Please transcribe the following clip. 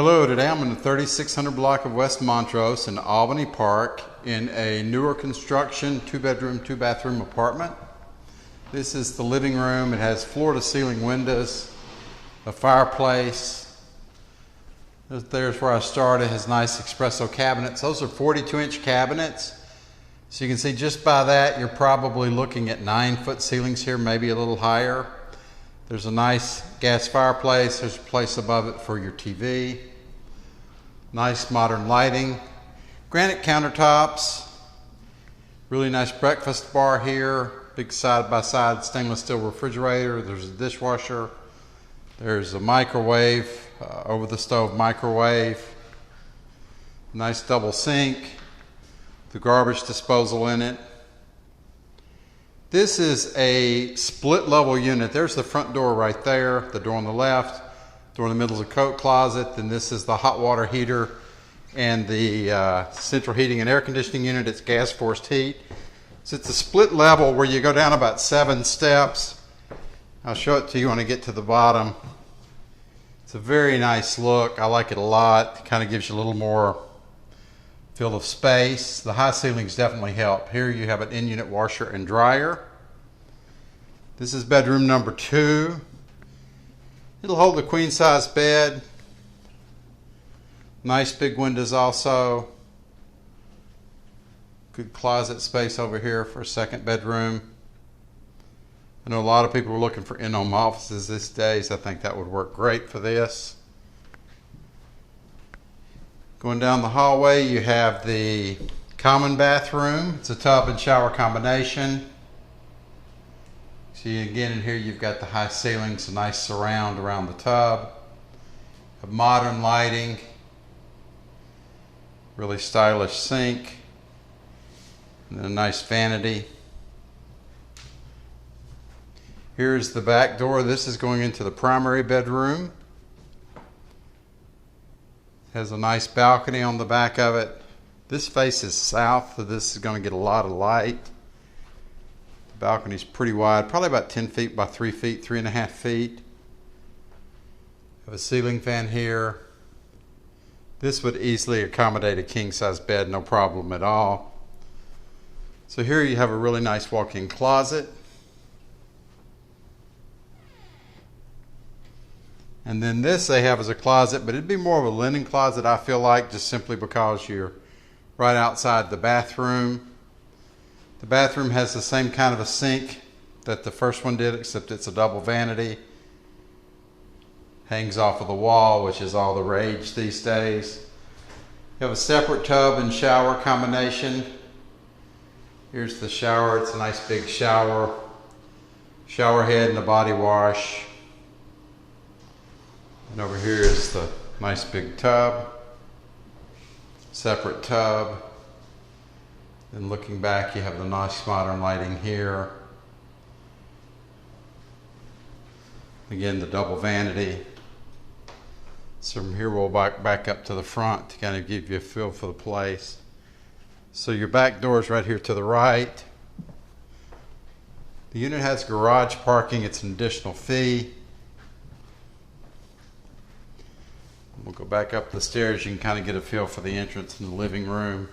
Hello, today I'm in the 3600 block of West Montrose in Albany Park in a newer construction 2-bedroom, 2-bathroom apartment. This is the living room. It has floor-to-ceiling windows, a fireplace. There's where I started. It has nice espresso cabinets. Those are 42-inch cabinets. So you can see just by that you're probably looking at 9-foot ceilings here, maybe a little higher. There's a nice gas fireplace. There's a place above it for your TV. Nice modern lighting. Granite countertops. Really nice breakfast bar here. Big side-by-side stainless steel refrigerator. There's a dishwasher. There's a microwave, over the stove microwave. Nice double sink. The garbage disposal in it. This is a split level unit. There's the front door right there, the door on the left, door in the middle is a coat closet, then this is the hot water heater and the central heating and air conditioning unit. It's gas forced heat. So it's a split level where you go down about 7 steps. I'll show it to you when I get to the bottom. It's a very nice look. I like it a lot. It kind of gives you a little more feel of space. The high ceilings definitely help. Here you have an in-unit washer and dryer. This is bedroom number 2. It'll hold a queen-size bed. Nice big windows also. Good closet space over here for a second bedroom. I know a lot of people are looking for in-home offices these days. I think that would work great for this. Going down the hallway, you have the common bathroom. It's a tub and shower combination. See, again, in here you've got the high ceilings, a nice surround around the tub. A modern lighting. Really stylish sink. And then a nice vanity. Here's the back door. This is going into the primary bedroom. Has a nice balcony on the back of it. This faces south, so this is going to get a lot of light. The balcony's pretty wide, probably about 10 feet by 3 feet, 3.5 feet. Have a ceiling fan here. This would easily accommodate a king-size bed, no problem at all. So here you have a really nice walk-in closet. And then this they have as a closet, but it'd be more of a linen closet, I feel like, just simply because you're right outside the bathroom. The bathroom has the same kind of a sink that the first one did, except it's a double vanity. Hangs off of the wall, which is all the rage these days. You have a separate tub and shower combination. Here's the shower. It's a nice big shower. Shower head and a body wash. And over here is the nice big tub, separate tub. Then looking back, you have the nice modern lighting here. Again, the double vanity. So from here we'll back up to the front to kind of give you a feel for the place. So your back door is right here to the right. The unit has garage parking. It's an additional fee. We'll go back up the stairs. You can kind of get a feel for the entrance in the living room.